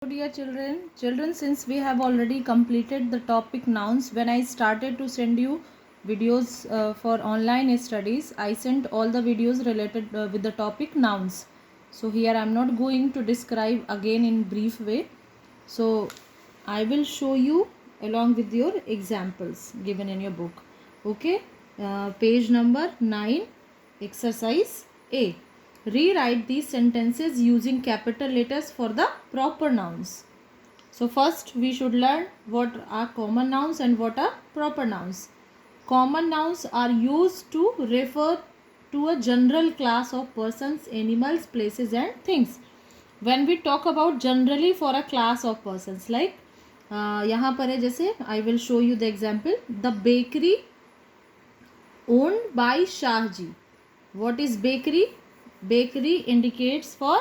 Dear children, since we have already completed the topic nouns, when I started to send you videos for online studies, I sent all the videos related with the topic nouns. So here I am not going to describe again in brief way. So I will show you along with your examples given in your book. Okay, page number 9, exercise A. Rewrite these sentences using capital letters for the proper nouns. So first we should learn what are common nouns and what are proper nouns. Common nouns are used to refer to a general class of persons, animals, places and things. When we talk about generally for a class of persons, like यहाँ पर है जैसे I will show you the example. The bakery owned by Shahji. What is bakery? Bakery indicates for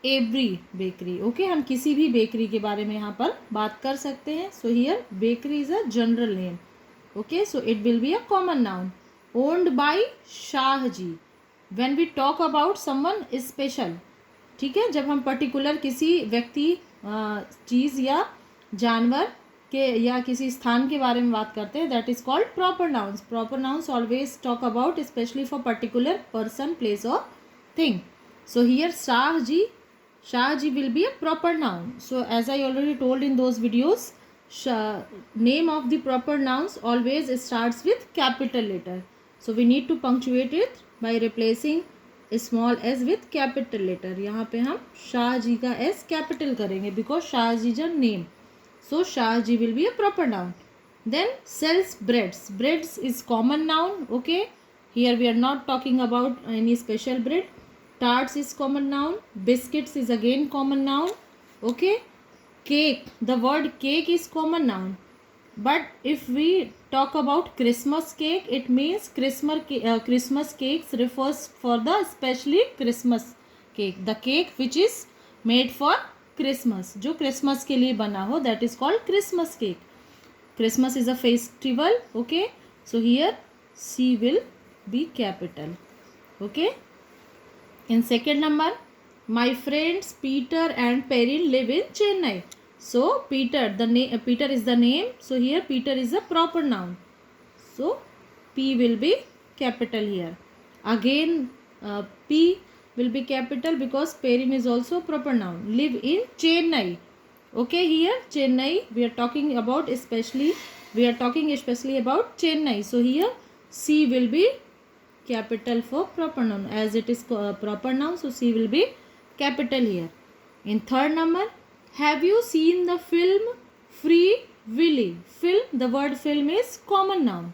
every bakery. Okay, हम किसी भी bakery के बारे में यहाँ पर बात कर सकते हैं. So here bakery is a general name. Okay, so it will be a common noun. Owned by Shahji. When we talk about someone special, ठीक है, जब हम पर्टिकुलर किसी व्यक्ति, चीज़ या जानवर के या किसी स्थान के बारे में बात करते हैं, that is called proper nouns. Proper nouns always talk about specially for particular person, place और thing. So here Shahji will be a proper noun. So as I already told in those videos, name of the proper nouns always starts with capital letter. So we need to punctuate it by replacing small s with capital letter. यहाँ पे हम शाहजी का s capital करेंगे because Shahaji is a name. So Shahji will be a proper noun. Then sells breads. Breads is common noun. Okay, here we are not talking about any special bread. Tarts is common noun. Biscuits is again common noun. Okay, cake, the word cake is common noun. But if we talk about Christmas cake, it means Christmas cakes refers for the especially Christmas cake, the cake which is made for Christmas, जो Christmas के लिए बना हो, that is called Christmas cake. Christmas is a festival. Okay, so here C will be capital. Okay. In second number, my friends Peter and Perrin live in Chennai. So Peter, Peter is the name. So here Peter is a proper noun. So P will be capital here. Again P will be capital because Perrin is also proper noun. Live in Chennai. Okay, here Chennai we are talking about especially about Chennai. So here C will be capital for proper noun as it is proper noun, so C will be capital here. In third number, have you seen the film Free Willy? Film, the word film is common noun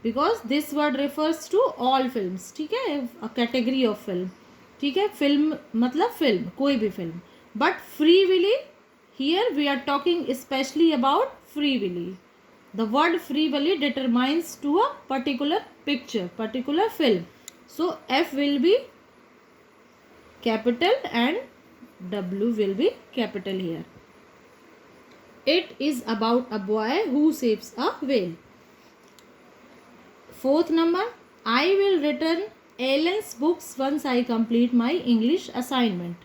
because this word refers to all films. ठीक है, a category of film. ठीक है, film मतलब film, कोई भी film. But Free Willy, here we are talking especially about Free Willy. The word Free Willy determines to a particular picture, particular film. So F will be capital and W will be capital here. It is about a boy who saves a whale. Fourth number, I will return Ellen's books once I complete my English assignment.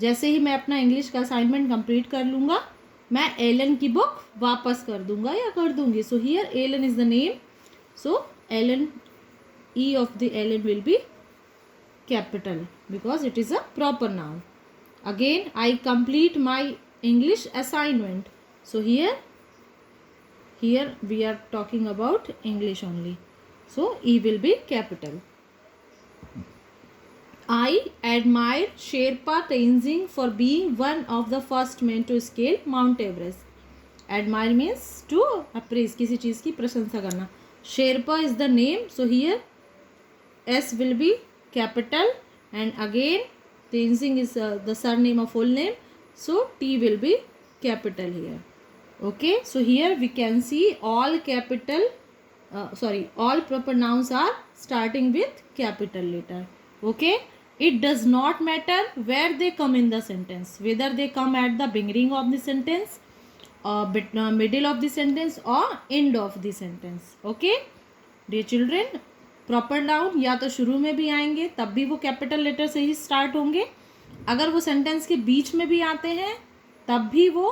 जैसे ही मैं अपना English का assignment complete कर लूँगा, मैं Elon की book वापस कर दूंगा या कर दूंगी. So here Alan is the name. So Alan, E of the Alan will be capital because it is a proper noun. Again I complete my English assignment. So here we are talking about English only. So E will be capital. I admire Sherpa Tenzing for being one of the first men to scale Mount Everest. Admire means to appraise, किसी चीज़ की प्रशंसा करना. Sherpa is the name, so here S will be capital and again Tenzing is the surname of full name, so T will be capital here. Okay, so here we can see all capital, all proper nouns are starting with capital letter. Okay. It does not matter where they come in the sentence, whether they come at the beginning of the sentence or middle of the sentence or end of the sentence. Okay, dear children, proper noun या तो शुरू में भी आएंगे तब भी वो capital letter से ही स्टार्ट होंगे. अगर वो सेंटेंस के बीच में भी आते हैं तब भी वो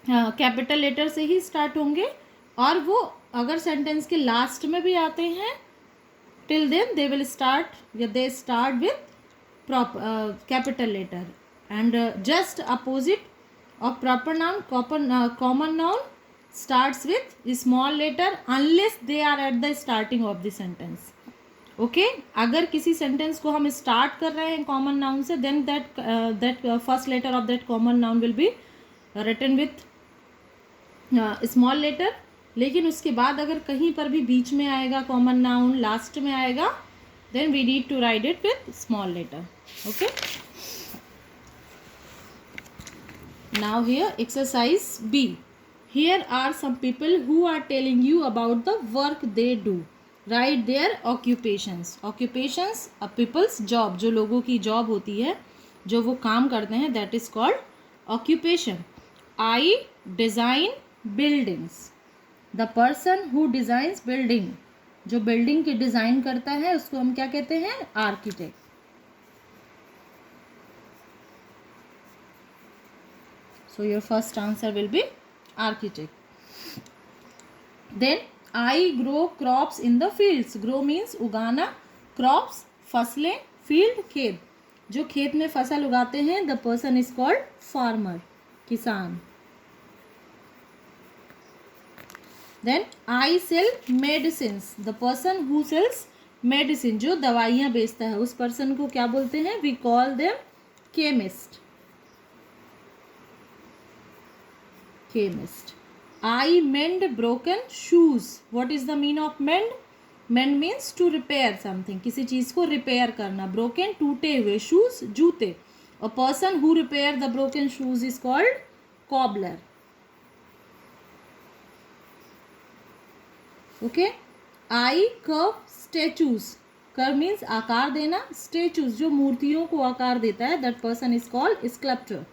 कैपिटल लेटर से ही स्टार्ट होंगे, और वो अगर सेंटेंस के लास्ट में भी आते हैं till then they will start, they start with capital letter. And just opposite of proper noun, common noun starts with small letter unless they are at the starting of the sentence. okay, अगर किसी sentence को हम start कर रहे हैं common noun से, then that first letter of that common noun will be written with small letter. लेकिन उसके बाद अगर कहीं पर भी बीच में आएगा कॉमन नाउन, लास्ट में आएगा, then we need to write it with small letter. Okay, now here exercise B. Here are some people who are telling you about the work they do. Write their occupations. Occupations a people's job, जो लोगों की job होती है, जो वो काम करते हैं, that is called occupation. I design buildings. The person who designs building, जो बिल्डिंग की डिज़ाइन करता है उसको हम क्या कहते हैं? Architect. So your first answer will be architect. Then I grow crops in the fields. Grow means उगाना, क्रॉप्स फसलें, फील्ड खेत, जो खेत में फसल उगाते हैं, the person is called farmer, किसान. Then I sell medicines. The person who sells medicine, जो दवाइयाँ बेचता है, उस पर्सन को क्या बोलते हैं? We call them chemist. Chemist. I mend broken shoes. What is the mean of mend? Mend means to repair something, किसी चीज को रिपेयर करना. ब्रोकन टूटे हुए, शूज जूते. A person who repair the broken shoes is called cobbler. Okay. I curve statues. Curve means आकार देना, statues जो मूर्तियों को आकार देता है, that person is called sculpture.